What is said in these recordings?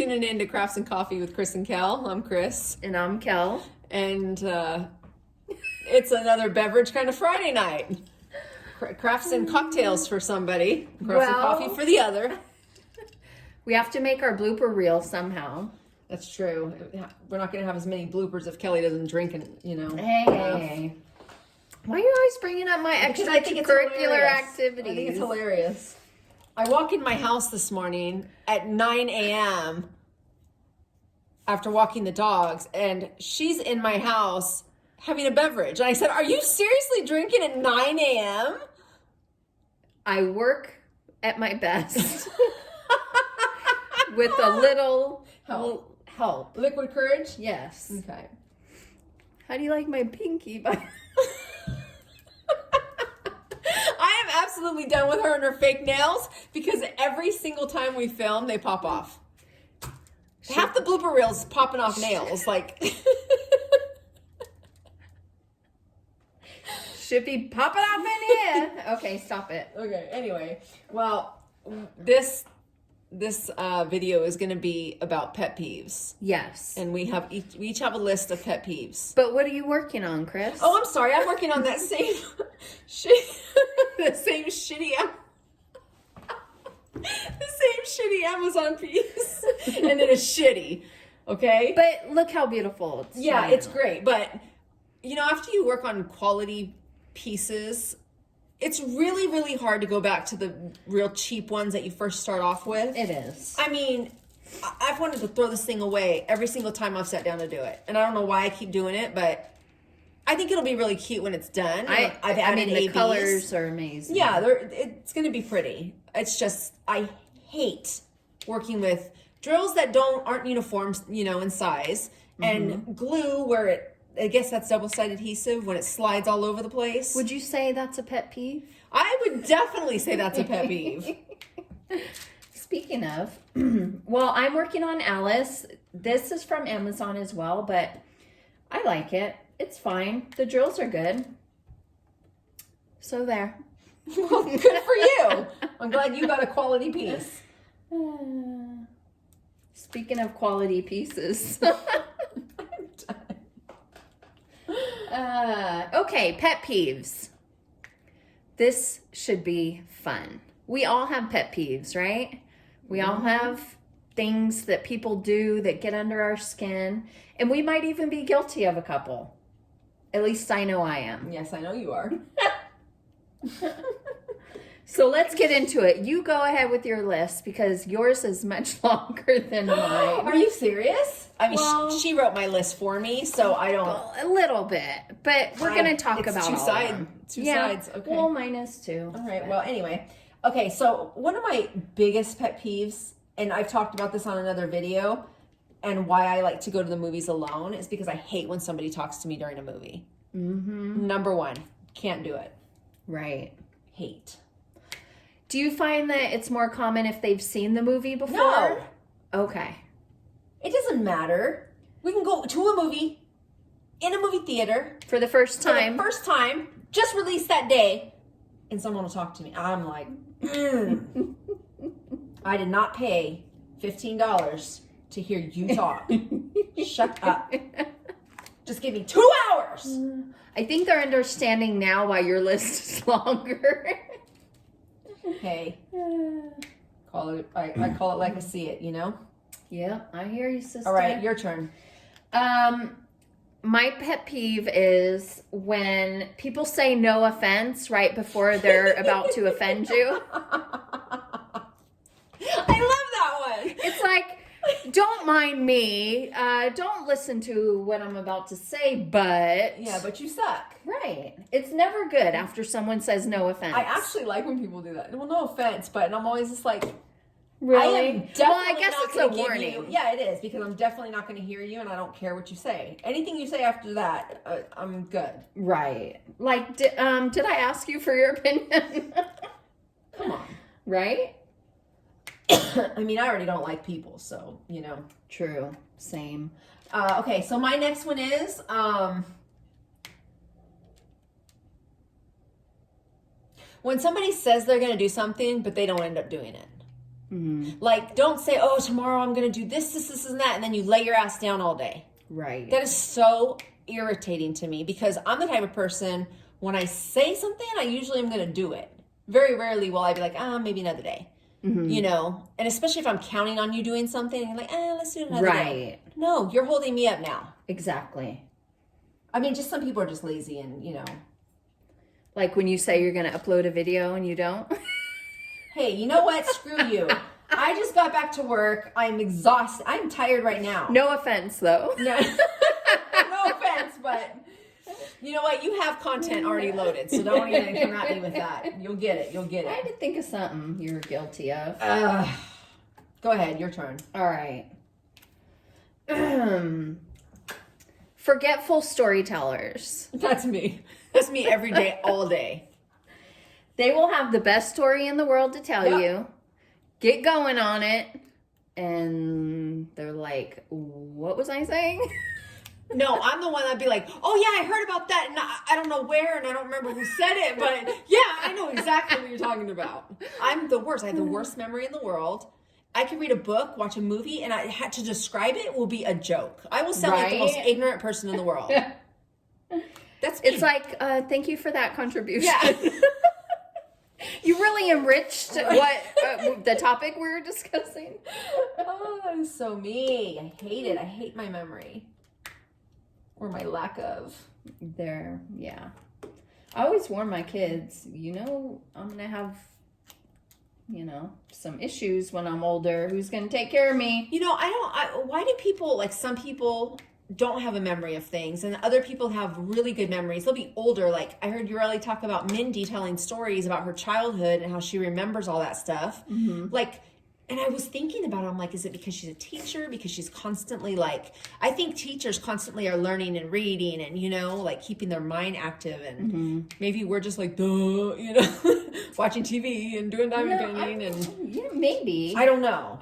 tuning in to Crafts and Coffee with Kris and Kel. I'm Kris. And I'm Kel. And it's another beverage kind of Friday night. Crafts and cocktails for somebody. Crafts and coffee for the other. We have to make our blooper reel somehow. That's true. We're not going to have as many bloopers if Kelly doesn't drink and, Hey. Why are you always bringing up my extracurricular activities? I think it's hilarious. I walk in my house this morning at 9 a.m. after walking the dogs, and she's in my house having a beverage. And I said, are you seriously drinking at 9 a.m.? I work at my best with a little help. Liquid courage? Yes. Okay. How do you like my pinky? I am absolutely done with her and her fake nails because every single time we film, they pop off. Half the blooper reels popping off nails. Like, should be popping off in here. Okay, stop it. Okay, anyway. Well, this video is going to be about pet peeves. Yes. And we each have a list of pet peeves. But what are you working on, Kris? Oh, I'm sorry. I'm working on that same shitty Amazon piece. And it is shitty. Okay? But look how beautiful it's it's great. But, after you work on quality pieces, it's really, really hard to go back to the real cheap ones that you first start off with. It is. I mean, I've wanted to throw this thing away every single time I've sat down to do it. And I don't know why I keep doing it, but I think it'll be really cute when it's done. I've added the ABs. colors are amazing. Yeah, it's going to be pretty. It's just, I hate working with drills that aren't uniform, in size, and glue where I guess that's double-sided adhesive when it slides all over the place. Would you say that's a pet peeve? I would definitely say that's a pet peeve. Speaking of, well, I'm working on Alice. This is from Amazon as well, but I like it. It's fine. The drills are good. So there. Well, good for you. I'm glad you got a quality piece. Speaking of quality pieces. Okay, pet peeves. This should be fun. We all have pet peeves, right? We all have things that people do that get under our skin, and we might even be guilty of a couple. At least I know I am. Yes, I know you are. So let's get into it. You go ahead with your list because yours is much longer than mine. Are you serious? I mean, she wrote my list for me, so I don't. Well, a little bit, but we're going to talk about two all sides. of them. Two sides. Okay. Well, mine is too. All right. Well, anyway. Okay, so one of my biggest pet peeves, and I've talked about this on another video, and why I like to go to the movies alone is because I hate when somebody talks to me during a movie. Mm-hmm. Number one, can't do it. Right. Hate. Do you find that it's more common if they've seen the movie before? No. Okay. It doesn't matter. We can go to a movie in a movie theater for the first time. Just released that day, and someone will talk to me. I'm like, I did not pay $15 to hear you talk. Shut up. Just give me 2 hours. I think they're understanding now why your list is longer. Hey, call it. I call it like I see it. Yeah, I hear you, sister. All right, your turn. My pet peeve is when people say no offense right before they're about to offend you. I love that one. It's like, don't mind me. Don't listen to what I'm about to say, but... Yeah, but you suck. Right. It's never good after someone says no offense. I actually like when people do that. Well, no offense, but I'm always just like... Really? I guess it's a warning. Yeah, it is, because I'm definitely not going to hear you, and I don't care what you say. Anything you say after that, I'm good. Right. Like, did I ask you for your opinion? Come on. Right? I mean, I already don't like people, so, True. Same. Okay, so my next one is, when somebody says they're going to do something, but they don't end up doing it. Like, don't say, oh, tomorrow I'm going to do this, and that, and then you lay your ass down all day. Right. That is so irritating to me because I'm the type of person, when I say something, I usually am going to do it. Very rarely will I be like, maybe another day. You know? And especially if I'm counting on you doing something, and you're like, let's do it another day. No, you're holding me up now. Exactly. I mean, just some people are just lazy and, you know. Like when you say you're going to upload a video and you don't. Hey, you know what? Screw you. I just got back to work. I'm exhausted. I'm tired right now. No offense, though. No, no offense, but you know what? You have content already loaded, so don't even come at me with that. You'll get it. You'll get I had it. to think of something you were guilty of. Go ahead. Your turn. All right. Forgetful storytellers. That's me. That's me every day, all day. They will have the best story in the world to tell you, get going on it, and they're like, what was I saying? No, I'm the one that'd be like, oh yeah, I heard about that, and I don't know where, and I don't remember who said it, but yeah, I know exactly what you're talking about. I'm the worst. I have the worst memory in the world. I can read a book, watch a movie, and I had to describe it will be a joke. I will sound like the most ignorant person in the world. That's me. It's like, thank you for that contribution. Yeah. You really enriched what the topic we were discussing. Oh, that is so me. I hate it. I hate my memory. Or my lack of. Yeah. I always warn my kids, I'm going to have, some issues when I'm older. Who's going to take care of me? Why do people, like some people don't have a memory of things and other people have really good memories. They'll be older. Like I heard Ureli talk about Mindy telling stories about her childhood and how she remembers all that stuff. Like, and I was thinking about it. I'm like, is it because she's a teacher? Because she's constantly I think teachers constantly are learning and reading and, like keeping their mind active. And maybe we're just like, duh, watching TV and doing diamond painting. Yeah, maybe. I don't know.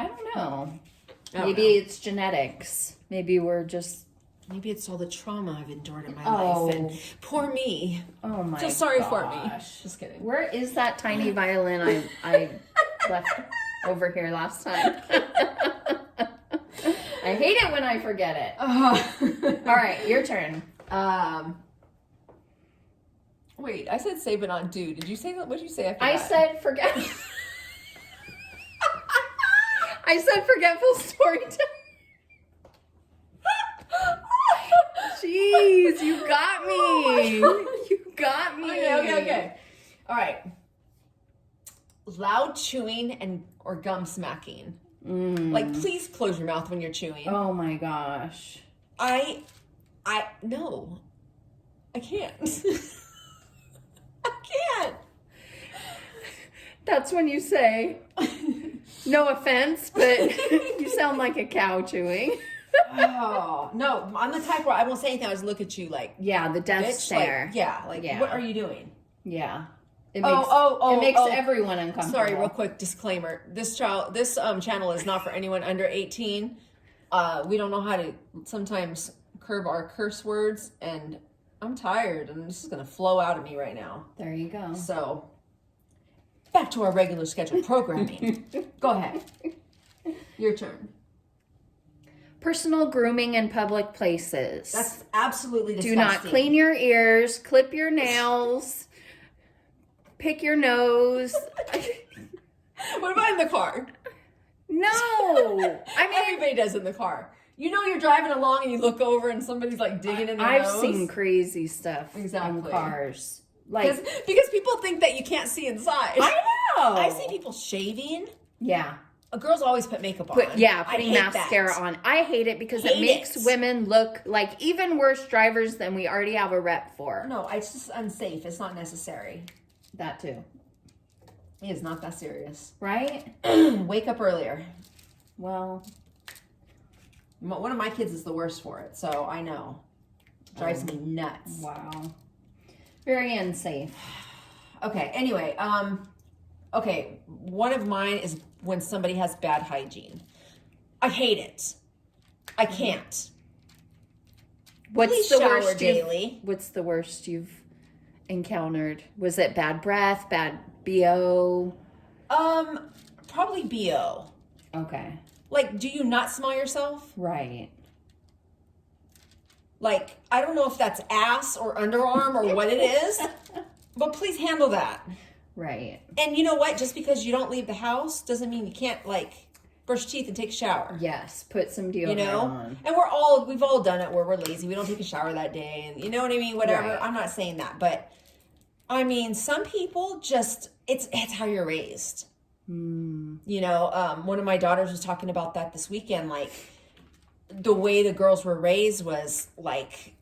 Maybe it's genetics. Maybe we're just... Maybe it's all the trauma I've endured in my life. And poor me. Oh my gosh. Feel sorry for me. Just kidding. Where is that tiny violin I left over here last time? I hate it when I forget it. All right, your turn. Wait, I said save it on do. Did you say that? What did you say after I that? said forget. I said forgetful storytelling. Jeez, you got me. You got me. Okay. All right. Loud chewing or gum smacking. Like, please close your mouth when you're chewing. Oh my gosh. No. I can't. I can't. That's when you say, no offense, but you sound like a cow chewing. Oh, no. I'm the type where I won't say anything. I just look at you like, yeah, the death stare. What are you doing? Yeah. It makes everyone uncomfortable. Sorry, real quick disclaimer. This channel is not for anyone under 18. We don't know how to sometimes curb our curse words, and I'm tired, and this is going to flow out of me right now. There you go. So, back to our regular scheduled programming. Go ahead. Your turn. Personal grooming in public places. That's absolutely disgusting. Do not clean your ears, clip your nails, pick your nose. What about in the car? No. I mean, everybody does in the car. You're driving along and you look over and somebody's like digging in their nose. I've seen crazy stuff in cars. Because people think that you can't see inside. I know. I see people shaving. Yeah. Girls always put makeup on. Putting mascara on. I hate it because it makes women look like even worse drivers than we already have a rep for. No, it's just unsafe. It's not necessary. That too. It is not that serious. Right? Wake up earlier. Well, one of my kids is the worst for it, so I know. Drives me nuts. Wow. Very unsafe. Okay, anyway, okay, one of mine is when somebody has bad hygiene. I hate it. I can't. What's the worst you've encountered? Was it bad breath, bad BO? probably BO. Okay. Like, do you not smell yourself? Right. Like, I don't know if that's ass or underarm or what it is, but please handle that. Right. And you know what? Just because you don't leave the house doesn't mean you can't, like, brush your teeth and take a shower. Yes. Put some deodorant on. And we've all done it where we're lazy. We don't take a shower that day. And you know what I mean? Whatever. Right. I'm not saying that. But, I mean, some people just, it's how you're raised. You know, one of my daughters was talking about that this weekend. Like, the way the girls were raised was, like,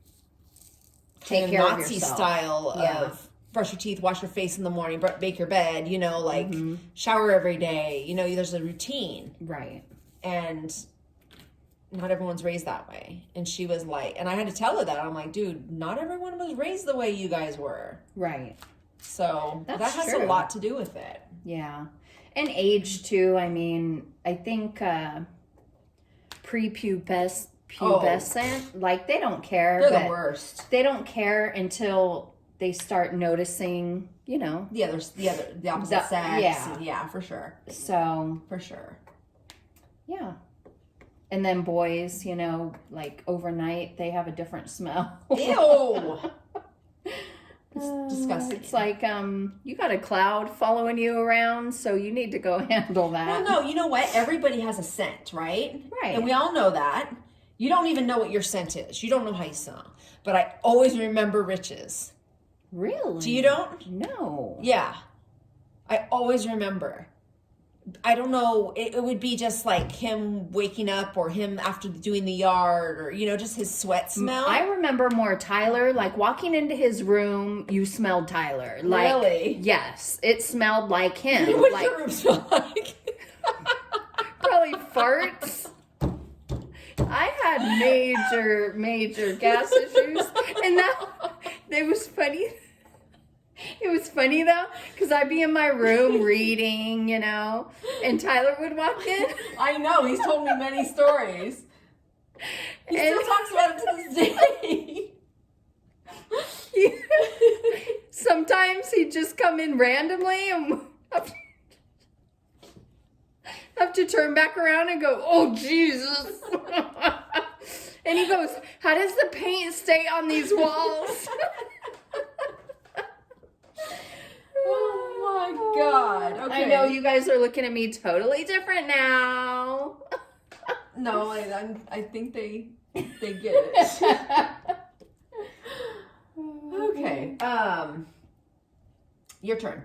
Take kind of care of Nazi yourself. style of brush your teeth, wash your face in the morning, make your bed, you know, like shower every day. You know, there's a routine. Right. And not everyone's raised that way. And she was like, and I had to tell her that. I'm like, dude, not everyone was raised the way you guys were. Right. So that That's has true. a lot to do with it. Yeah. And age too. I mean, I think prepubescent, like they don't care. They're but the worst. They don't care until they start noticing, you know. The opposite sex. Yeah. Yeah, for sure. So, For sure. yeah. And then boys, you know, like overnight, they have a different smell. Ew. It's disgusting. It's like, you got a cloud following you around, so you need to go handle that. Well, no, you know what? Everybody has a scent, right? Right. And we all know that. You don't even know what your scent is. You don't know how you smell. But I always remember Rich's. Really? Do you don't? No. Yeah. I always remember. I don't know. It would be just like him waking up or him after doing the yard or, you know, just his sweat smell. I remember more Tyler, like walking into his room, you smelled Tyler. Like, Really? Yes. It smelled like him. What's like, your room smell like? probably farts. I had major gas issues. And it was funny. It was funny though, because I'd be in my room reading, you know, and Tyler would walk in. I know. He's told me many stories. He still talks about it to this day. Sometimes he'd just come in randomly and have to turn back around and go, oh, Jesus. And he goes, how does the paint stay on these walls? Oh my God. Okay. I know you guys are looking at me totally different now. No, I think they get it. Okay. Your turn.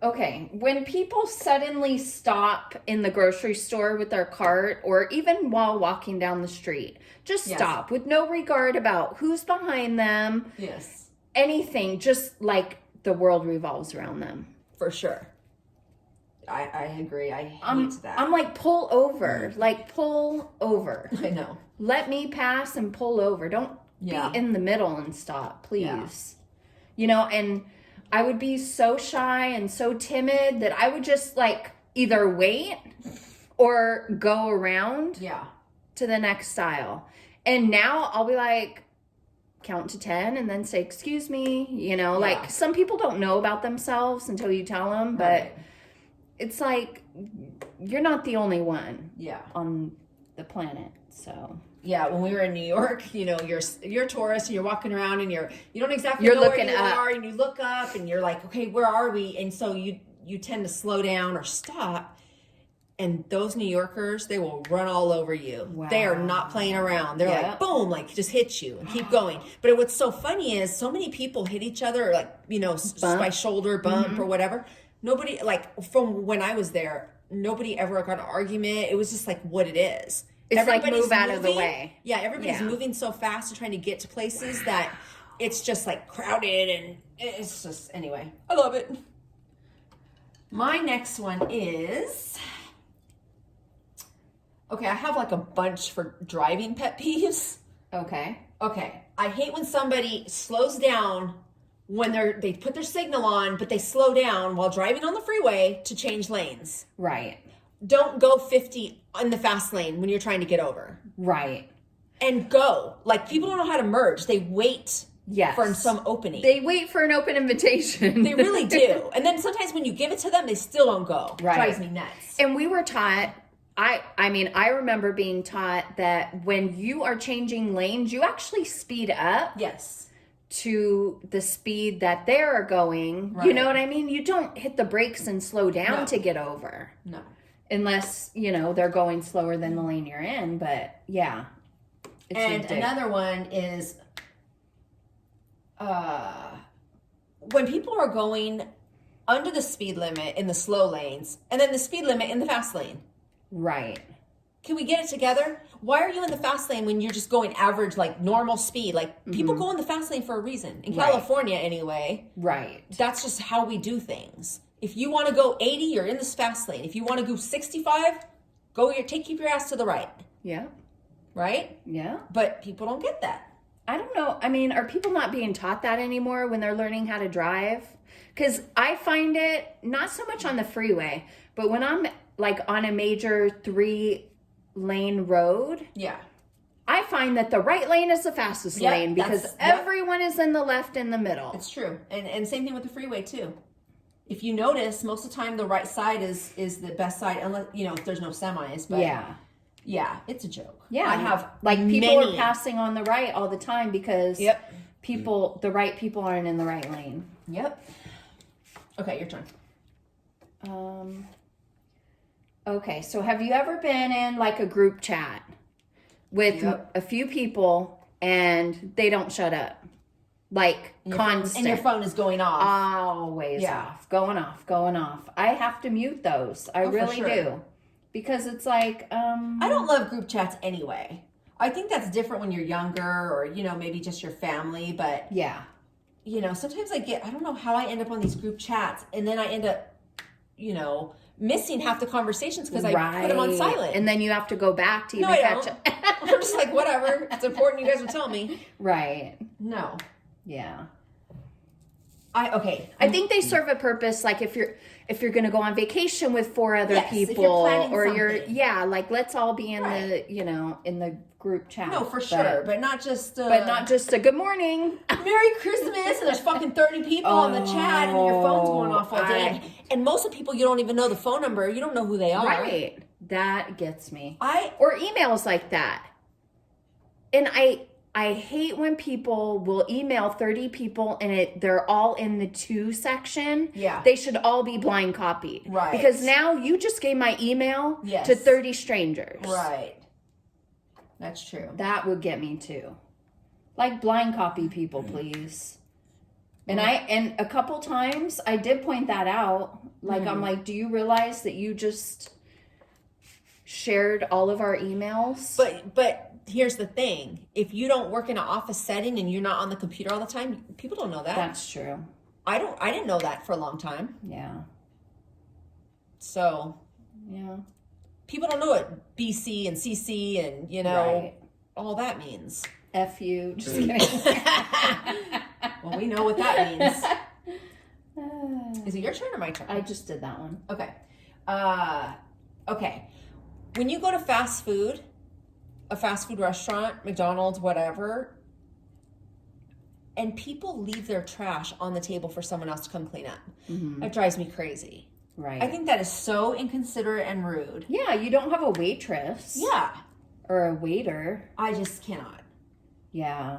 Okay, when people suddenly stop in the grocery store with their cart or even while walking down the street, just Yes. stop with no regard about who's behind them, Yes. anything, just like the world revolves around them. For sure. I agree. I hate that. I'm like, pull over. Like, pull over. I know. Let me pass and pull over. Don't Yeah. be in the middle and stop, please. Yeah. You know, and I would be so shy and so timid that I would just like either wait or go around Yeah. to the next aisle. And now I'll be like, count to 10 and then say, excuse me. You know, Yeah. like some people don't know about themselves until you tell them, but Right. it's like, you're not the only one Yeah. on the planet. So Yeah, when we were in New York, you know, you're a tourist and you're walking around and you don't exactly You're know where looking you up. are, and you look up and you're like, okay, where are we? And so you tend to slow down or stop. And those New Yorkers, they will run all over you. Wow. They are not playing around. They're Yeah. like, boom, like just hit you and keep going. But what's so funny is so many people hit each other, or like, you know, Bump. by shoulder bump or whatever. Nobody, like from when I was there, nobody ever got an argument. It was just like what it is. It's like Everybody's move out of the moving. way. Yeah, everybody's Yeah. moving so fast and trying to get to places that it's just like crowded, and it's just, anyway, I love it. My next one is, okay, I have like a bunch for driving pet peeves. okay. Okay, I hate when somebody slows down when they put their signal on, but they slow down while driving on the freeway to change lanes. Right. Don't go 50 in the fast lane when you're trying to get over. Right. And go. Like, people don't know how to merge. They wait Yes. for some opening. They wait for an open invitation. They really do. And then sometimes when you give it to them, they still don't go. Right. Drives me nuts. And we were taught, I remember being taught that when you are changing lanes, you actually speed up. Yes. To the speed that they're going. Right. You know what I mean? You don't hit the brakes and slow down to get over. No. Unless, they're going slower than the lane you're in. But yeah. It's and ridiculous. another one is when people are going under the speed limit in the slow lanes and then the speed limit in the fast lane. Right. Can we get it together? Why are you in the fast lane when you're just going average, like normal speed? Like people go in the fast lane for a reason. In California, anyway. Right. That's just how we do things. If you want to go 80, you're in this fast lane. If you want to go 65, keep your ass to the right. Yeah. Right? Yeah. But people don't get that. I don't know. I mean, are people not being taught that anymore when they're learning how to drive? Because I find it not so much on the freeway, but when I'm like on a major 3-lane road, I find that the right lane is the fastest lane because everyone is in the left and the middle. It's true. And same thing with the freeway too. If you notice, most of the time the right side is the best side, unless if there's no semis. But yeah, it's a joke. Yeah, I have people are passing on the right all the time because the right people aren't in the right lane. Yep. Okay, your turn. Okay, so have you ever been in like a group chat with a few people and they don't shut up? Like constant. And your phone is going off. Always off. Going off. I have to mute those. I really do. Because it's like... I don't love group chats anyway. I think that's different when you're younger or, maybe just your family. But, sometimes I don't know how I end up on these group chats. And then I end up, missing half the conversations because I put them on silent. And then you have to go back to even catch up. I'm just like, whatever. It's important. You guys will tell me. Right. No. Yeah. I think they serve a purpose. Like if you're going to go on vacation with 4 other people, if you're planning or something. like let's all be in the in the group chat. No, for sure, but not just a good morning, Merry Christmas, and there's fucking 30 people on the chat, and your phone's going off all day. And most of the people, you don't even know the phone number. You don't know who they are. Right. That gets me. Or emails like that. And I hate when people will email 30 people and they're all in the to section. Yeah. They should all be blind copied. Right. Because now you just gave my email to 30 strangers. Right. That's true. That would get me too. Like blind copy people, please. And and a couple times I did point that out. Like I'm like, do you realize that you just shared all of our emails? But here's the thing. If you don't work in an office setting and you're not on the computer all the time, people don't know that. That's true. I didn't know that for a long time. Yeah. So, yeah. People don't know what BC and CC and, all that means. F you. Just kidding. Well, we know what that means. Is it your turn or my turn? I just did that one. Okay. Okay. When you go to a fast food restaurant, McDonald's, whatever, and people leave their trash on the table for someone else to come clean up, that drives me crazy. Right. I think that is so inconsiderate and rude. Yeah, you don't have a waitress. Yeah. Or a waiter. I just cannot. Yeah.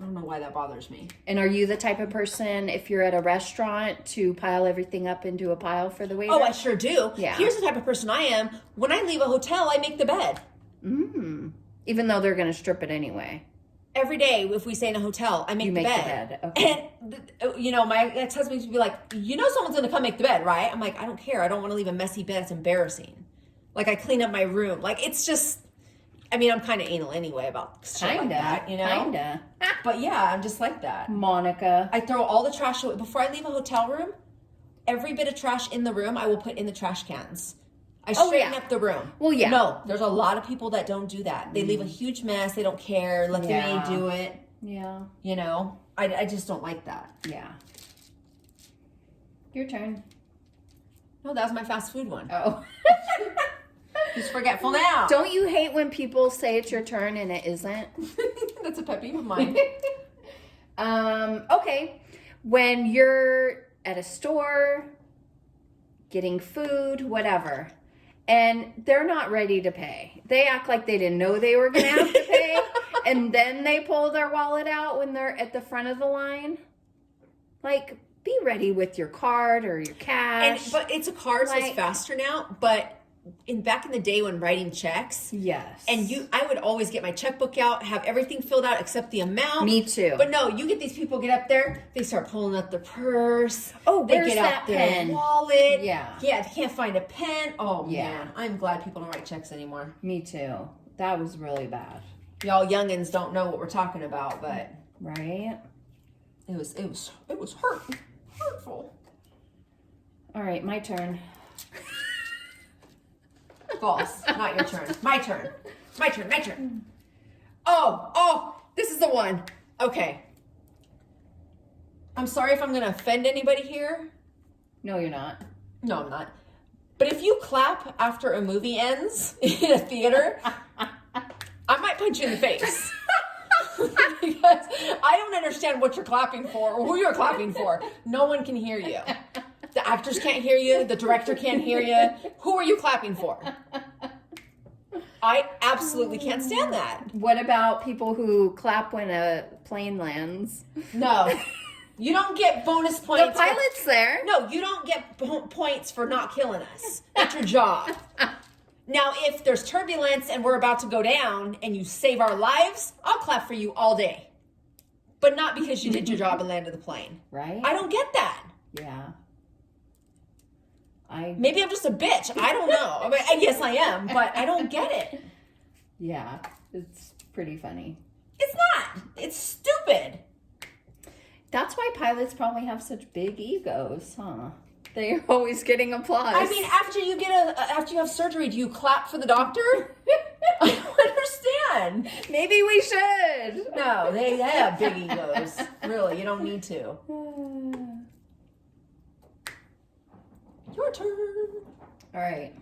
I don't know why that bothers me. And are you the type of person, if you're at a restaurant, to pile everything up into a pile for the waiter? Oh, I sure do. Yeah. Here's the type of person I am. When I leave a hotel, I make the bed. Even though they're going to strip it anyway. Every day, if we stay in a hotel, I make the bed. Okay. And, my ex-husband used to be like, someone's going to come make the bed, right? I'm like, I don't care. I don't want to leave a messy bed. It's embarrassing. Like, I clean up my room. Like, it's just, I'm kind of anal anyway about shit like that, Kinda. But yeah, I'm just like that. Monica. I throw all the trash away. Before I leave a hotel room, every bit of trash in the room, I will put in the trash cans. I straighten up the room. Well, yeah. No, there's a lot of people that don't do that. They leave a huge mess. They don't care. Let the maid do it. Yeah. I just don't like that. Yeah. Your turn. No, that was my fast food one. Oh. Who's forgetful now? Don't you hate when people say it's your turn and it isn't? That's a pet peeve of mine. Okay. When you're at a store, getting food, whatever, and they're not ready to pay. They act like they didn't know they were going to have to pay, and then they pull their wallet out when they're at the front of the line. Like, be ready with your card or your cash. But it's a card, so it's faster now. But back in the day when writing checks, yes, and I would always get my checkbook out, have everything filled out except the amount. Me too. But no, you get these people get up there, they start pulling out their purse. Oh, they where's get that out their pen? wallet. Yeah, they can't find a pen. Oh yeah. man, I'm glad people don't write checks anymore. Me too. That was really bad. Y'all youngins don't know what we're talking about, but right. It was hurtful. All right, my turn. False. Not your turn. My turn. My turn. Oh, this is the one. Okay. I'm sorry if I'm going to offend anybody here. No, you're not. No, I'm not. But if you clap after a movie ends in a theater, I might punch you in the face. Because I don't understand what you're clapping for or who you're clapping for. No one can hear you. The actors can't hear you. The director can't hear you. Who are you clapping for? I absolutely can't stand that. What about people who clap when a plane lands? No. You don't get bonus points. The pilot's there. No, you don't get points for not killing us. That's your job. Now, if there's turbulence and we're about to go down and you save our lives, I'll clap for you all day. But not because you did your job and landed the plane. Right? I don't get that. Yeah. Maybe I'm just a bitch. I don't know. I mean, yes, I am, but I don't get it. Yeah, it's pretty funny. It's not. It's stupid. That's why pilots probably have such big egos, huh? They're always getting applause. I mean, after you have surgery, do you clap for the doctor? I don't understand. Maybe we should. No, they have big egos. Really, you don't need to. Your turn. All right.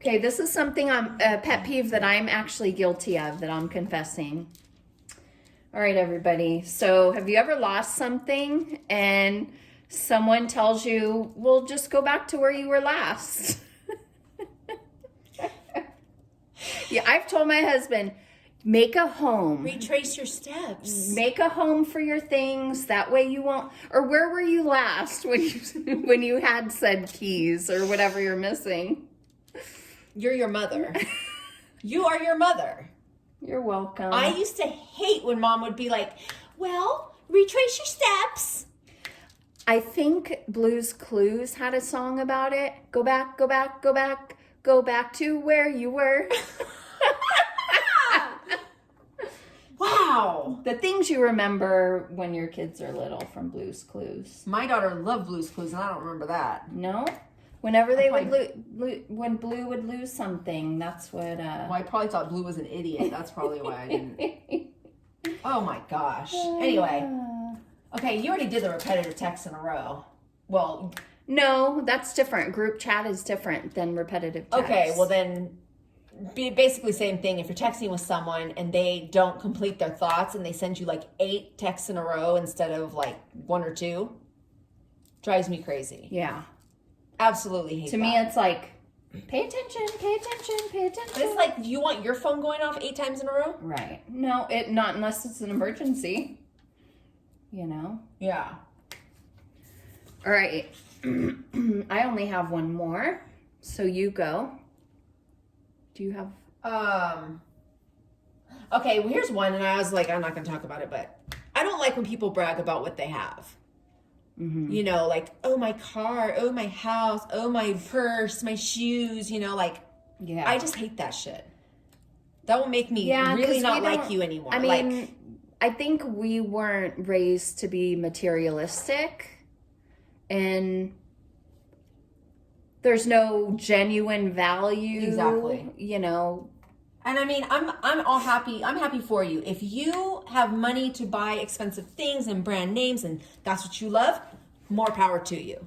Okay, this is something a pet peeve that I'm actually guilty of, that I'm confessing. All right, everybody. So have you ever lost something and someone tells you, well, just go back to where you were last? Yeah, I've told my husband, make a home. Retrace your steps. Make a home for your things. That way you won't. Or where were you last when you had said keys or whatever you're missing? You're your mother. You are your mother. You're welcome. I used to hate when Mom would be like, well, retrace your steps. I think Blue's Clues had a song about it. Go back, go back, go back, go back to where you were. Wow. The things you remember when your kids are little from Blue's Clues. My daughter loved Blue's Clues, and I don't remember that. No? Whenever they when Blue would lose something, that's what... Well, I probably thought Blue was an idiot. That's probably why I didn't. Oh, my gosh. Anyway. Okay, you already did the repetitive text in a row. Well... No, that's different. Group chat is different than repetitive text. Okay, well then... Basically same thing. If you're texting with someone and they don't complete their thoughts and they send you like 8 texts in a row instead of like 1 or 2, drives me crazy. Yeah. Absolutely hate to that. me, it's like, pay attention, pay attention, pay attention. But it's like, you want your phone going off 8 times in a row? Right. No, not unless it's an emergency. You know? Yeah. All right. I only have one more. So you go. Do you have... Okay, well, here's one, and I was like, I'm not going to talk about it, but I don't like when people brag about what they have. Mm-hmm. You know, like, oh, my car, oh, my house, oh, my purse, my shoes, you know, like, yeah. I just hate that shit. That will make me really not like you anymore. I mean, I think we weren't raised to be materialistic, and there's no genuine value. Exactly. You know. And I mean, I'm all happy. I'm happy for you. If you have money to buy expensive things and brand names and that's what you love, more power to you.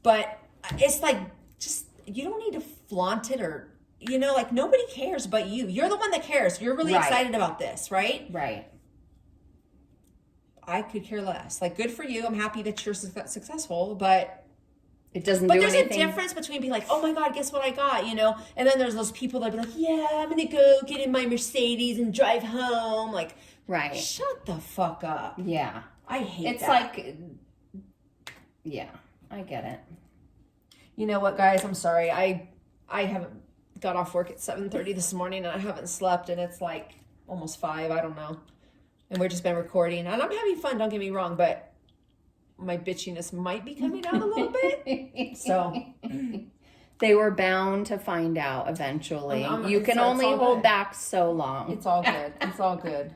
But it's like, just, you don't need to flaunt it or you know, like nobody cares but you. You're the one that cares. You're really excited about this, right? Right. I could care less. Like, good for you. I'm happy that you're successful, but it doesn't do anything. But there's a difference between being like, oh my God, guess what I got, you know? And then there's those people that be like, yeah, I'm going to go get in my Mercedes and drive home. Like, right. Shut the fuck up. Yeah. I hate it's that. It's like, yeah, I get it. You know what, guys? I'm sorry. I haven't got off work at 7:30 this morning, and I haven't slept, and it's like almost 5. I don't know. And we've just been recording, and I'm having fun. Don't get me wrong, but my bitchiness might be coming out a little bit. So they were bound to find out eventually. You can only hold back so long. It's all good. It's all good.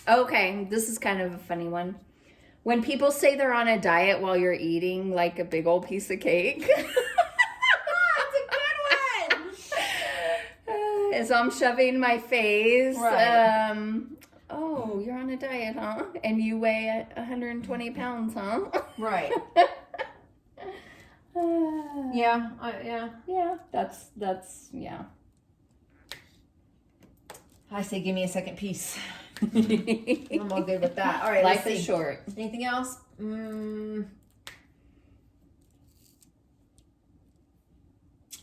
Okay, this is kind of a funny one. When people say they're on a diet while you're eating like a big old piece of cake. As I'm shoving my face. Right. Oh, you're on a diet, huh? And you weigh 120 pounds, huh? Right. Yeah. Yeah. That's yeah. I say, give me a second piece. I'm all good with that. All right. Life is short. Anything else?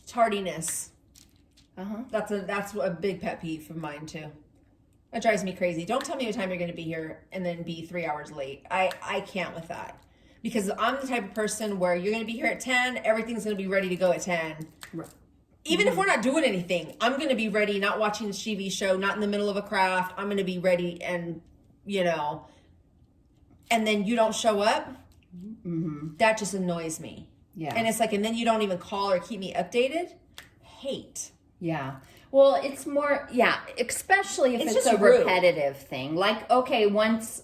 Tardiness. That's a big pet peeve of mine too. That drives me crazy. Don't tell me what time you're going to be here and then be 3 hours late. I can't with that, because I'm the type of person where you're going to be here at 10. Everything's going to be ready to go at 10. Right. Even if we're not doing anything, I'm going to be ready. Not watching a TV show. Not in the middle of a craft. I'm going to be ready, and and then you don't show up. That just annoys me. Yeah. And it's like, and then you don't even call or keep me updated. Hate. Yeah. Well, it's more, especially if it's a repetitive thing. Like, okay, once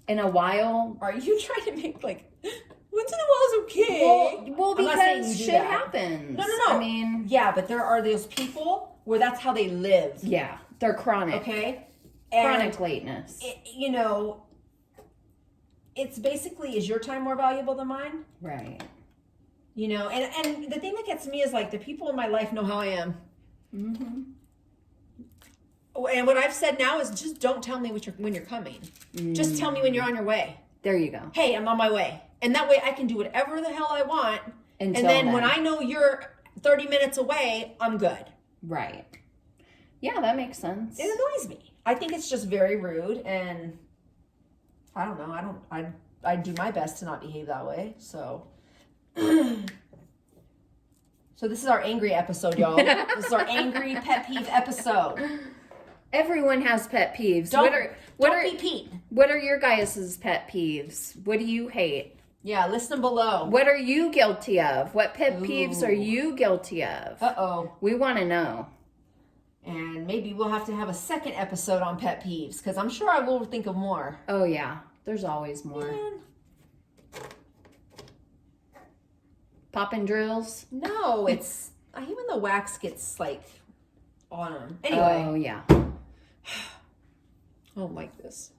in a while. Are you trying to make like, once in a while is okay? Well, because shit happens. No. I mean. Yeah, but there are those people where that's how they live. Yeah. They're chronic. Okay? Chronic lateness. It's basically, is your time more valuable than mine? Right. And the thing that gets me is like, the people in my life know how I am. And what I've said now is, just don't tell me when you're coming. Just tell me when you're on your way. There you go. Hey, I'm on my way. And that way I can do whatever the hell I want. And then when I know you're 30 minutes away, I'm good. Right. Yeah, that makes sense. It annoys me. I think it's just very rude, and I don't know. I do my best to not behave that way. So this is our angry episode, y'all. This is our angry pet peeve episode. Everyone has pet peeves. Don't be Pete. What are your guys' pet peeves? What do you hate? Yeah, list them below. What are you guilty of? What pet peeves are you guilty of? We want to know. And maybe we'll have to have a second episode on pet peeves, because I'm sure I will think of more. Oh, yeah. There's always more. Man. Popping drills? No, it's... even the wax gets, like, on them. Anyway. Oh, yeah. I don't like this.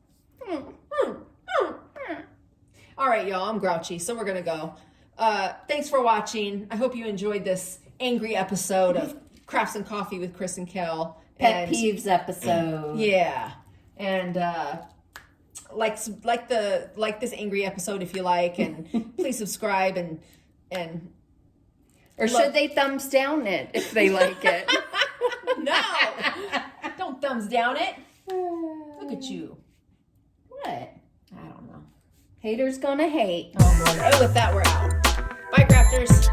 All right, y'all. I'm grouchy, so we're going to go. Thanks for watching. I hope you enjoyed this angry episode of Crafts and Coffee with Kris and Kel. Pet peeves episode. Yeah. And like this angry episode if you like, and please subscribe and or should they thumbs down it if they like it? No. Don't thumbs down it. Look at you. What? I don't know. Haters gonna hate. Oh, Lord. And with that, we're out. Bye, crafters.